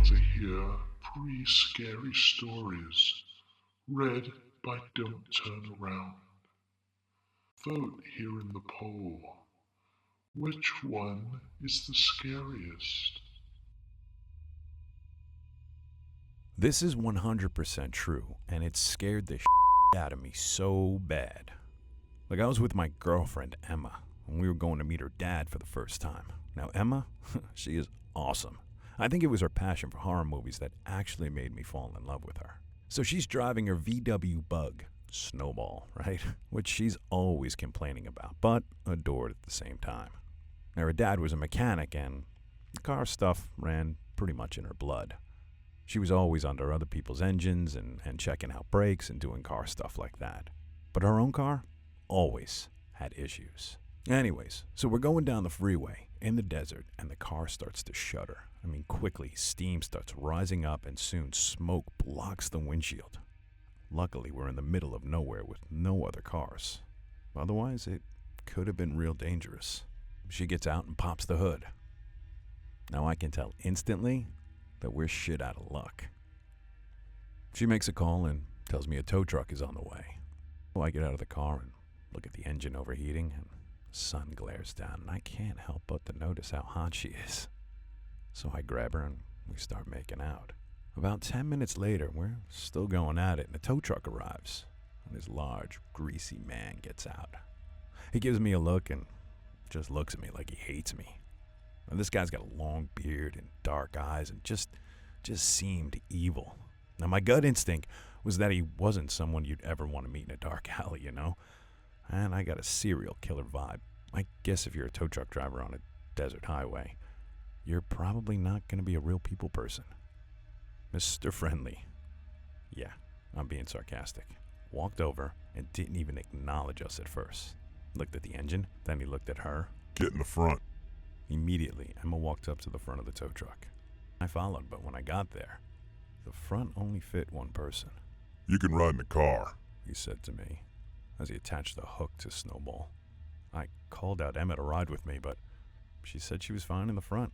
to hear pre-scary stories read by Don't Turn Around. Vote here in the poll. Which one is the scariest? This is 100% true, and it scared the out of me so bad. Like, I was with my girlfriend, Emma, and we were going to meet her dad for the first time. Now, Emma, she is awesome. I think it was her passion for horror movies that actually made me fall in love with her. So she's driving her VW Bug, Snowball, right? Which she's always complaining about, but adored at the same time. Now, her dad was a mechanic, and the car stuff ran pretty much in her blood. She was always under other people's engines and checking out brakes and doing car stuff like that. But her own car always had issues. Anyways, so we're going down the freeway in the desert, and the car starts to shudder. I mean, quickly, steam starts rising up, and soon smoke blocks the windshield. Luckily, we're in the middle of nowhere with no other cars. Otherwise, it could have been real dangerous. She gets out and pops the hood. Now I can tell instantly that we're shit out of luck. She makes a call and tells me a tow truck is on the way. So I get out of the car and look at the engine overheating, and the sun glares down, and I can't help but to notice how hot she is. So I grab her and we start making out. About 10 minutes later, we're still going at it, and the tow truck arrives, and this large, greasy man gets out. He gives me a look and just looks at me like he hates me. And this guy's got a long beard and dark eyes and just seemed evil. Now, my gut instinct was that he wasn't someone you'd ever want to meet in a dark alley, you know? And I got a serial killer vibe. I guess if you're a tow truck driver on a desert highway, you're probably not going to be a real people person. Mr. Friendly. Yeah, I'm being sarcastic. Walked over and didn't even acknowledge us at first. Looked at the engine, then he looked at her. Get in the front. Immediately, Emma walked up to the front of the tow truck. I followed, but when I got there, the front only fit one person. You can ride in the car, he said to me as he attached the hook to Snowball. I called out Emma to ride with me, but she said she was fine in the front.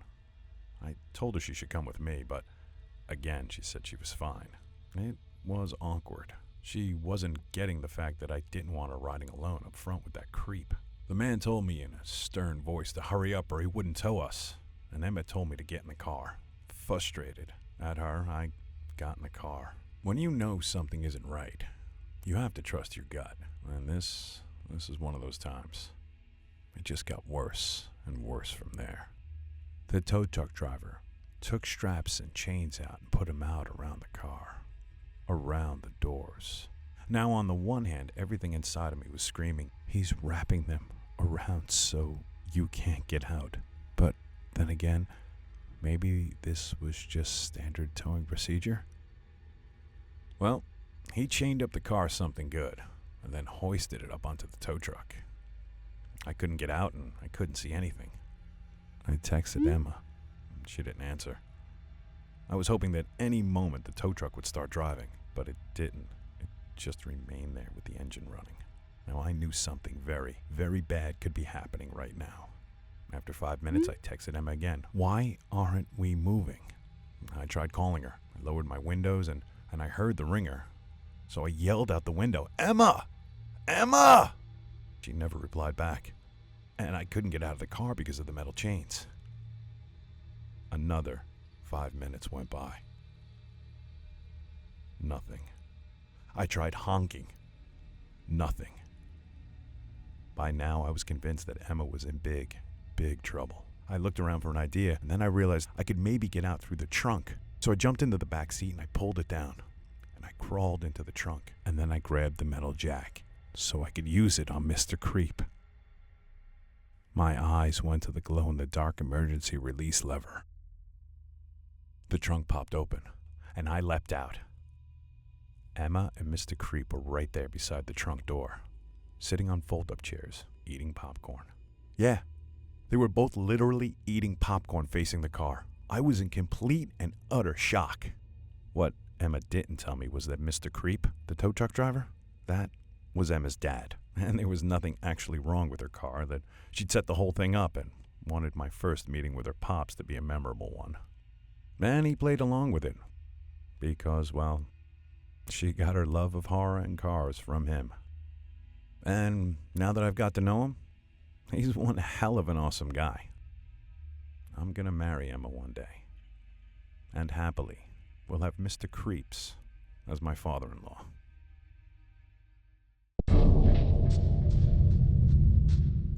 I told her she should come with me, but again, she said she was fine. It was awkward. She wasn't getting the fact that I didn't want her riding alone up front with that creep. The man told me in a stern voice to hurry up or he wouldn't tow us, and Emmett told me to get in the car. Frustrated at her, I got in the car. When you know something isn't right, you have to trust your gut, and this is one of those times. It just got worse and worse from there. The tow truck driver took straps and chains out and put them out around the car, around the doors. Now, on the one hand, everything inside of me was screaming, he's wrapping them around so you can't get out. But then again, maybe this was just standard towing procedure. Well, he chained up the car something good and then hoisted it up onto the tow truck. I couldn't get out and I couldn't see anything. I texted Emma. She didn't answer. I was hoping that any moment the tow truck would start driving, but it didn't. It just remained there with the engine running. Now, I knew something very, very bad could be happening right now. After 5 minutes, I texted Emma again. Why aren't we moving? I tried calling her. I lowered my windows and I heard the ringer. So I yelled out the window, Emma! Emma! She never replied back. And I couldn't get out of the car because of the metal chains. Another 5 minutes went by. Nothing. I tried honking. Nothing. By now, I was convinced that Emma was in big, big trouble. I looked around for an idea, and then I realized I could maybe get out through the trunk. So I jumped into the back seat and I pulled it down. And I crawled into the trunk. And then I grabbed the metal jack so I could use it on Mr. Creep. My eyes went to the glow-in-the-dark emergency release lever. The trunk popped open, and I leapt out. Emma and Mr. Creep were right there beside the trunk door, sitting on fold-up chairs, eating popcorn. Yeah, they were both literally eating popcorn facing the car. I was in complete and utter shock. What Emma didn't tell me was that Mr. Creep, the tow truck driver, that was Emma's dad. And there was nothing actually wrong with her car, that she'd set the whole thing up and wanted my first meeting with her pops to be a memorable one. And he played along with it because, well, she got her love of horror and cars from him. And now that I've got to know him, he's one hell of an awesome guy. I'm gonna marry Emma one day. And happily, we'll have Mr. Creeps as my father-in-law.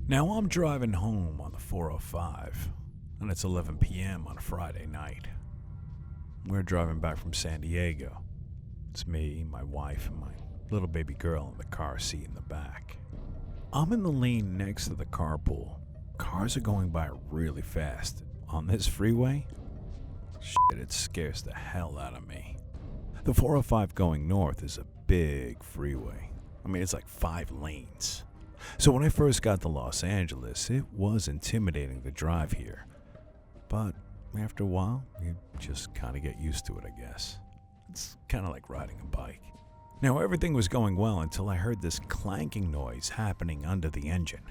Now I'm driving home on the 405, and it's 11 p.m. on a Friday night. We're driving back from San Diego. It's me, my wife, and my little baby girl in the car seat in the back. I'm in the lane next to the carpool. Cars are going by really fast. On this freeway, it scares the hell out of me. The 405 going north is a big freeway. I mean, it's like 5 lanes. So when I first got to Los Angeles, it was intimidating to drive here. But after a while, you just kind of get used to it, I guess. It's kind of like riding a bike. Now, everything was going well until I heard this clanking noise happening under the engine.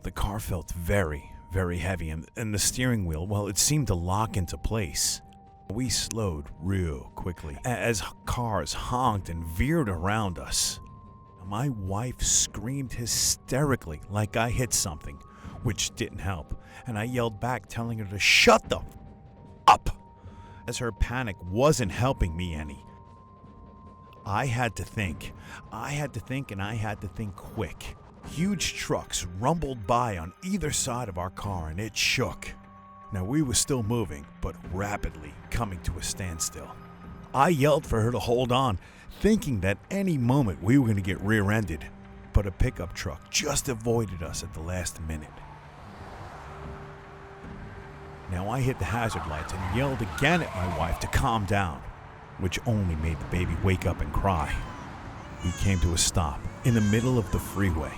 The car felt very, very heavy, and the steering wheel, well, it seemed to lock into place. We slowed real quickly as cars honked and veered around us. My wife screamed hysterically like I hit something, which didn't help, and I yelled back telling her to shut the up, as her panic wasn't helping me any. I had to think, and I had to think quick. Huge trucks rumbled by on either side of our car, and it shook. Now, we were still moving, but rapidly coming to a standstill. I yelled for her to hold on, thinking that any moment we were going to get rear-ended, but a pickup truck just avoided us at the last minute. Now, I hit the hazard lights and yelled again at my wife to calm down, which only made the baby wake up and cry. We came to a stop in the middle of the freeway.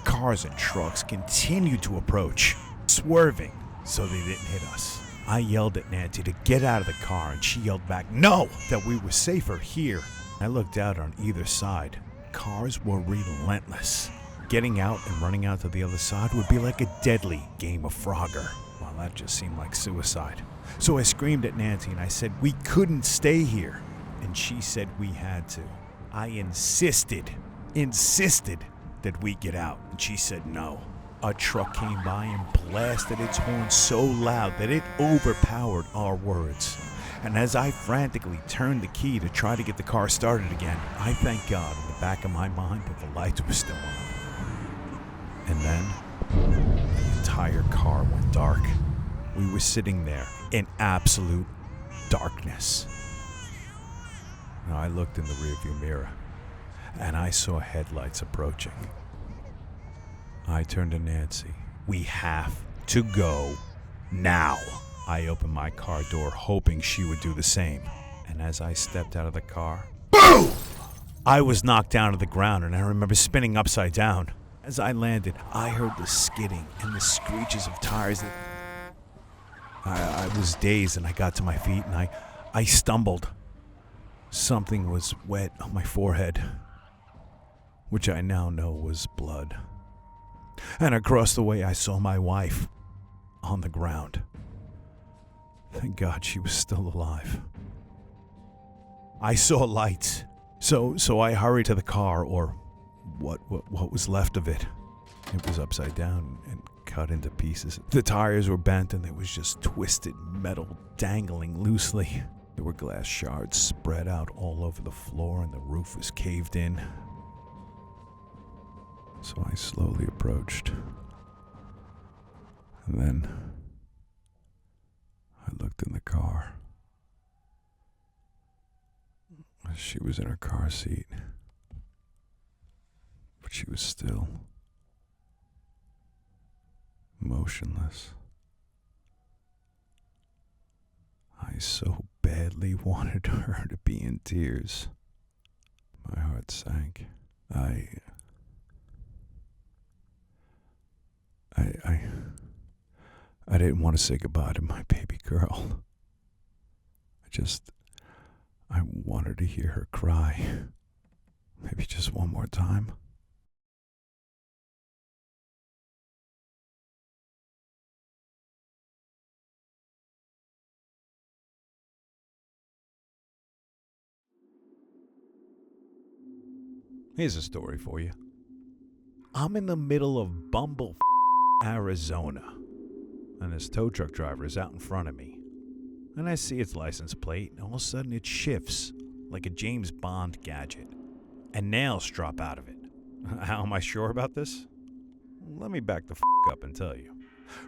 Cars and trucks continued to approach, swerving so they didn't hit us. I yelled at Nancy to get out of the car, and she yelled back, no, that we were safer here. I looked out on either side. Cars were relentless. Getting out and running out to the other side would be like a deadly game of Frogger. Well, that just seemed like suicide. So I screamed at Nancy and I said we couldn't stay here. And she said we had to. I insisted that we get out. And she said no. A truck came by and blasted its horn so loud that it overpowered our words. And as I frantically turned the key to try to get the car started again, I thank God in the back of my mind that the lights were still on. And then the entire car went dark. We were sitting there in absolute darkness. Now I looked in the rearview mirror and I saw headlights approaching. I turned to Nancy. We have to go now. I opened my car door hoping she would do the same. And as I stepped out of the car, boom! I was knocked down to the ground and I remember spinning upside down. As I landed, I heard the skidding and the screeches of tires. I was dazed and I got to my feet and I stumbled. Something was wet on my forehead, which I now know was blood. And across the way I saw my wife on the ground. Thank God she was still alive. I saw lights, so I hurried to the car, or what was left of it. It was upside down and cut into pieces. The tires were bent and there was just twisted metal dangling loosely. There were glass shards spread out all over the floor and the roof was caved in. So I slowly approached. And then I looked in the car. She was in her car seat, but she was still motionless. I so badly wanted her to be in tears. My heart sank. I didn't want to say goodbye to my baby girl. I wanted to hear her cry. Maybe just one more time. Here's a story for you. I'm in the middle of Bumble, Arizona, and this tow truck driver is out in front of me. And I see its license plate, and all of a sudden it shifts like a James Bond gadget, and nails drop out of it. How am I sure about this? Let me back the up and tell you.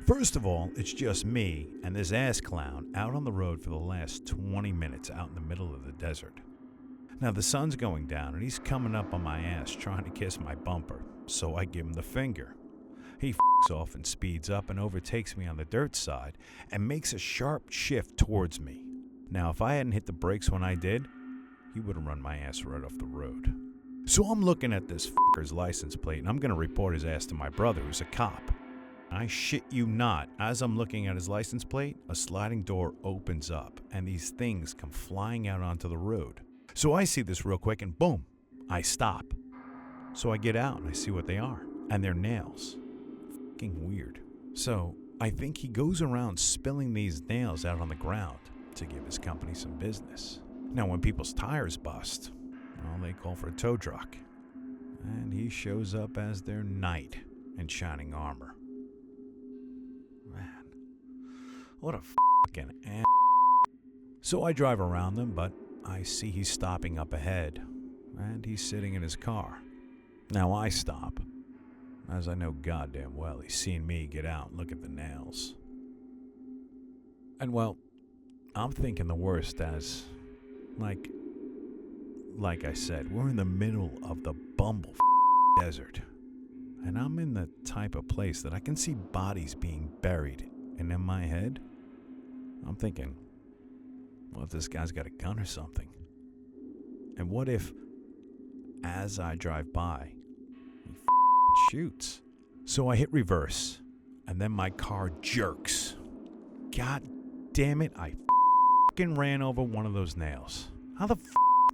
First of all, it's just me and this ass clown out on the road for the last 20 minutes out in the middle of the desert. Now the sun's going down and he's coming up on my ass trying to kiss my bumper, so I give him the finger. He off and speeds up and overtakes me on the dirt side and makes a sharp shift towards me. Now if I hadn't hit the brakes when I did, he would have run my ass right off the road. So I'm looking at this fucker's license plate and I'm going to report his ass to my brother who's a cop. I shit you not, as I'm looking at his license plate, a sliding door opens up and these things come flying out onto the road. So I see this real quick and boom, I stop. So I get out and I see what they are, and they're nails. Fucking weird. So I think he goes around spilling these nails out on the ground to give his company some business. Now when people's tires bust, well, they call for a tow truck. And he shows up as their knight in shining armor. Man, what a fucking ass. So I drive around them, but I see he's stopping up ahead, and he's sitting in his car. Now I stop, as I know goddamn well he's seen me get out and look at the nails. And well, I'm thinking the worst as, like I said, we're in the middle of the Bumble desert. And I'm in the type of place that I can see bodies being buried. And in my head, I'm thinking, what if this guy's got a gun or something? And what if, as I drive by, he shoots? So I hit reverse, and then my car jerks. God damn it, I ran over one of those nails. How the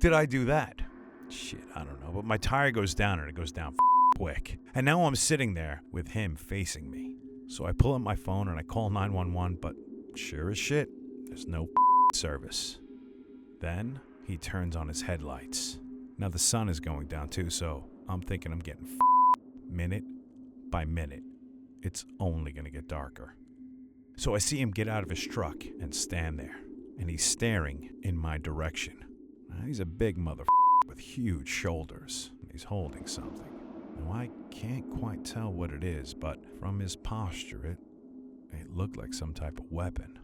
did I do that? Shit, I don't know, but my tire goes down, and it goes down quick. And now I'm sitting there with him facing me. So I pull up my phone and I call 911, but sure as shit, there's no service. Then he turns on his headlights. Now the sun is going down too, so I'm thinking I'm getting minute by minute. It's only gonna get darker. So I see him get out of his truck and stand there, and he's staring in my direction. Now, he's a big with huge shoulders, and he's holding something. Now I can't quite tell what it is, but from his posture, it looked like some type of weapon.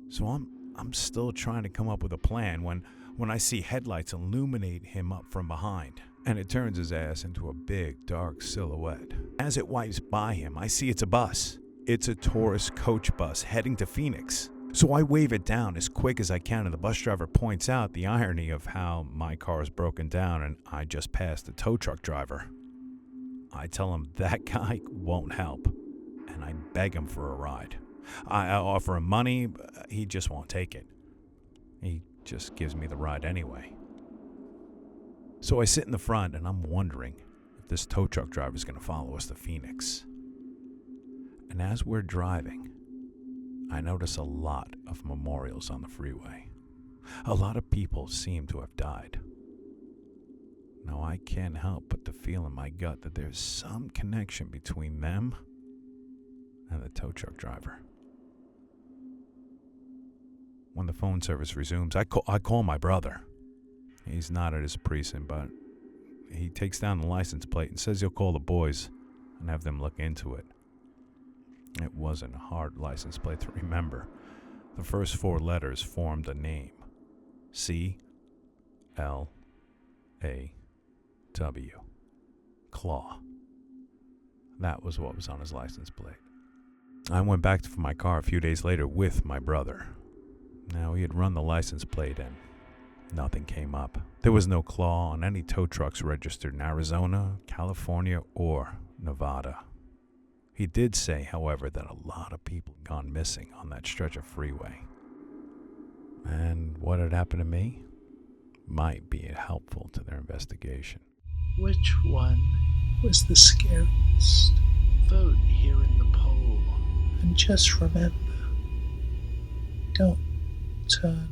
So I'm still trying to come up with a plan when I see headlights illuminate him up from behind, and it turns his ass into a big dark silhouette. As it wipes by him, I see it's a bus. It's a tourist coach bus heading to Phoenix. So I wave it down as quick as I can, and the bus driver points out the irony of how my car is broken down and I just passed the tow truck driver. I tell him that guy won't help, and I beg him for a ride. I offer him money, but he just won't take it. He just gives me the ride anyway. So I sit in the front, and I'm wondering if this tow truck driver is going to follow us to Phoenix. And as we're driving, I notice a lot of memorials on the freeway. A lot of people seem to have died. Now I can't help but to feel in my gut that there's some connection between them and the tow truck driver. When the phone service resumes, I call my brother. He's not at his precinct, but he takes down the license plate and says he'll call the boys and have them look into it. It wasn't a hard license plate to remember. The first 4 letters formed a name. C-L-A-W. Claw. That was what was on his license plate. I went back to my car a few days later with my brother. Now, he had run the license plate and nothing came up. There was no claw on any tow trucks registered in Arizona, California, or Nevada. He did say, however, that a lot of people had gone missing on that stretch of freeway. And what had happened to me might be helpful to their investigation. Which one was the scariest? Vote here in the poll. And just remember, don't turn